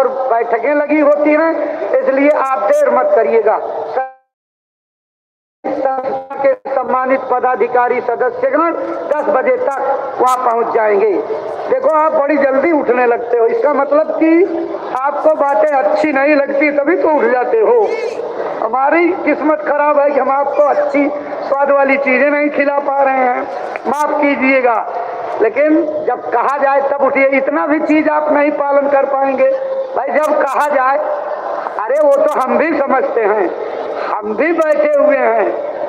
और बैठकें लगी होती हैं, इसलिए आप देर मत करिएगा। संस्था के सम्मानित पदाधिकारी सदस्यगण 10 बजे तक वहाँ पहुँच जाएंगे। देखो आप बड़ी जल्दी उठने लगते हो, इसका मतलब कि आपको बातें अच्छी नहीं लगती तभी तो उठ जाते हो। हमारी किस्मत खराब है कि हम आपको अच्छी स्वाद वाली चीजें नहीं खिला पा रहे हैं, माफ कीजिएगा। लेकिन जब कहा जाए तब उठिए, इतना भी चीज आप नहीं पालन कर पाएंगे भाई। जब कहा जाए, अरे वो तो हम भी समझते हैं, हम भी बैठे हुए हैं,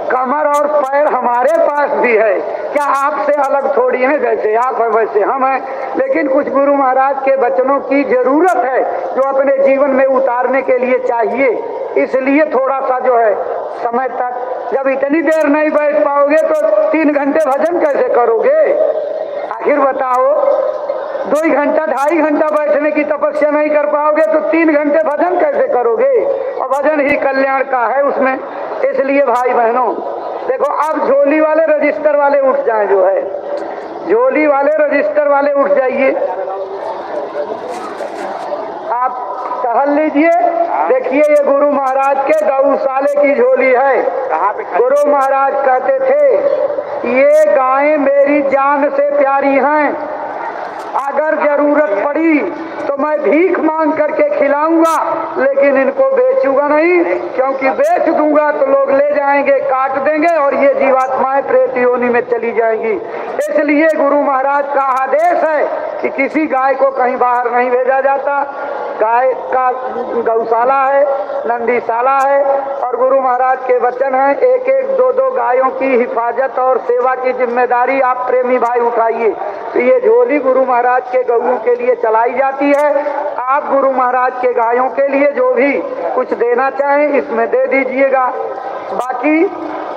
कमर और पैर हमारे पास भी है, क्या आपसे अलग थोड़ी है, जैसे आप है वैसे हम हैं। लेकिन कुछ गुरु महाराज के वचनों की जरूरत है जो अपने जीवन में उतारने के लिए चाहिए, इसलिए थोड़ा सा जो है समय तक, जब इतनी देर नहीं बैठ पाओगे तो 3 घंटे भजन कैसे करोगे? आखिर बताओ, 2 घंटा 2.5 घंटा बैठने की तपस्या नहीं कर पाओगे तो 3 घंटे भजन कैसे करोगे? और भजन ही कल्याण का है उसमें। इसलिए भाई बहनों देखो, अब झोली वाले रजिस्टर वाले उठ जाएं, जो है झोली वाले रजिस्टर वाले उठ जाइए, आप टहल लीजिए। देखिए ये गुरु महाराज के गौशाले की झोली है। गुरु महाराज कहते थे ये गायें मेरी जान से प्यारी हैं, अगर जरूरत पड़ी तो मैं भीख मांग करके खिलाऊंगा, लेकिन इनको बेचूंगा नहीं, क्योंकि बेच दूंगा तो लोग ले जाएंगे, काट देंगे और ये जीवात्माएं प्रेत योनि में चली जाएंगी। इसलिए गुरु महाराज का आदेश है कि किसी गाय को कहीं बाहर नहीं भेजा जाता। गाय का गौशाला है, नंदीशाला है, और गुरु महाराज के वचन है, 1-1, 2-2 गायों की हिफाजत और सेवा की जिम्मेदारी आप प्रेमी भाई उठाइए। तो ये झोली गुरु महाराज के गौओं के लिए चलाई जाती है। आप गुरु महाराज के गायों के लिए जो भी कुछ देना चाहें इसमें दे दीजिएगा। बाकी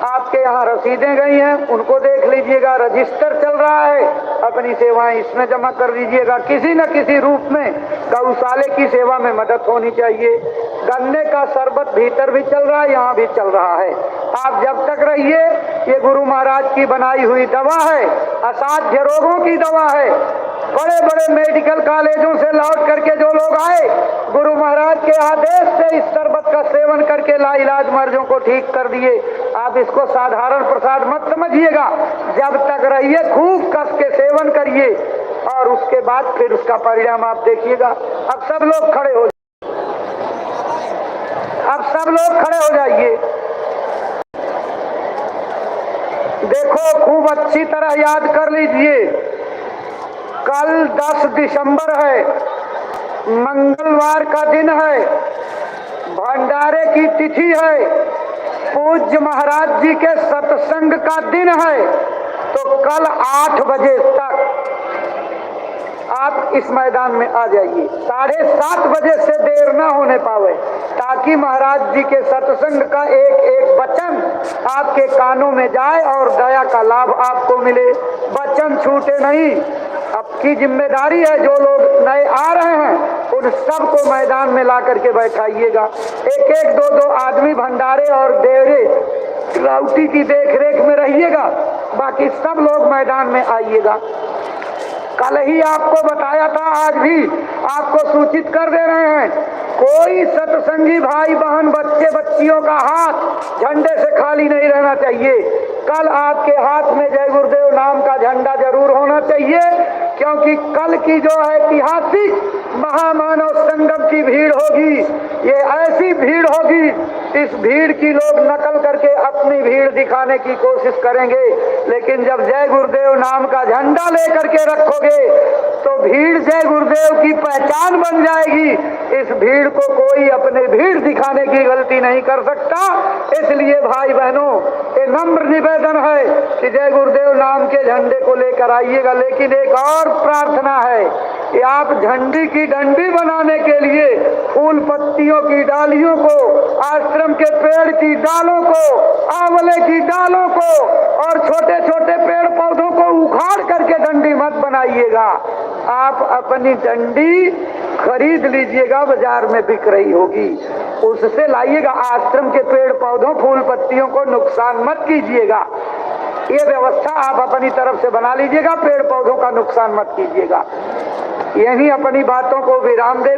आपके यहाँ रसीदें गई हैं, उनको देख लीजिएगा। रजिस्टर चल रहा है, अपनी सेवाएं इसमें जमा कर दीजिएगा। किसी न किसी रूप में गौशाले की सेवा में मदद होनी चाहिए। गन्ने का शरबत भीतर भी चल रहा है, यहाँ भी चल रहा है। आप जब तक रहिए, ये गुरु महाराज की बनाई हुई दवा है, असाध्य रोगों की दवा है। बड़े बड़े मेडिकल कॉलेजों से लौट करके जो लोग आए, गुरु महाराज के आदेश से इस शरबत का सेवन करके लाइलाज मर्जों को ठीक कर दिए। आप इसको साधारण प्रसाद मत समझिएगा, जब तक रहिए खूब कस के सेवन करिए और उसके बाद फिर उसका परिणाम आप देखिएगा। अब सब लोग खड़े हो, अब सब लोग खड़े हो जाइए। देखो खूब अच्छी तरह याद कर लीजिए, कल 10 दिसंबर है, मंगलवार का दिन है, भंडारे की तिथि है, पूज्य महाराज जी के सत्संग का दिन है। तो कल 8 बजे तक आप इस मैदान में आ जाइए, 7:30 बजे से देर ना होने पावे, ताकि महाराज जी के सत्संग का एक एक वचन आपके कानों में जाए और दया का लाभ आपको मिले, वचन छूटे नहीं। आपकी जिम्मेदारी है, जो लोग नए आ रहे हैं उन सबको मैदान में ला करके बैठाइएगा। 1-1, 2-2 आदमी भंडारे और देवरे राउटी की देखरेख में रहिएगा, बाकी सब लोग मैदान में आइएगा। कल ही आपको बताया था, आज भी आपको सूचित कर दे रहे हैं, कोई सत्संगी भाई बहन बच्चे बच्चियों का हाथ झंडे से खाली नहीं रहना चाहिए। कल आपके हाथ में जय गुरुदेव नाम का झंडा जरूर होना चाहिए, क्योंकि कल की जो है ऐतिहासिक महामानव संगम की भीड़ होगी। ये ऐसी भीड़ होगी, इस भीड़ की लोग नकल करके अपनी भीड़ दिखाने की कोशिश करेंगे, लेकिन जब जय गुरुदेव नाम का झंडा लेकर के रखोगे तो भीड़ जय गुरुदेव की पहचान बन जाएगी। इस भीड़ को कोई अपने भीड़ दिखाने की गलती नहीं कर सकता। इसलिए भाई बहनों, ये नम्र निवेदन है कि जय गुरुदेव नाम के झंडे को लेकर आइएगा। लेकिन एक और प्रार्थना है कि आप झंडी की डंडी बनाने के लिए फूल पत्तियों की डालियों को, आश्रम के पेड़ की डालों को, आंवले की डालों को और छोटे छोटे पेड़ पौधों को उखाड़ करके डंडी मत बनाइएगा। आप अपनी डंडी खरीद लीजिएगा, बाजार में बिक रही होगी, उससे लाइएगा। आश्रम के पेड़ पौधों फूल पत्तियों को नुकसान मत कीजिएगा। ये व्यवस्था आप अपनी तरफ से बना लीजिएगा, पेड़ पौधों का नुकसान मत कीजिएगा। यही अपनी बातों को विराम दे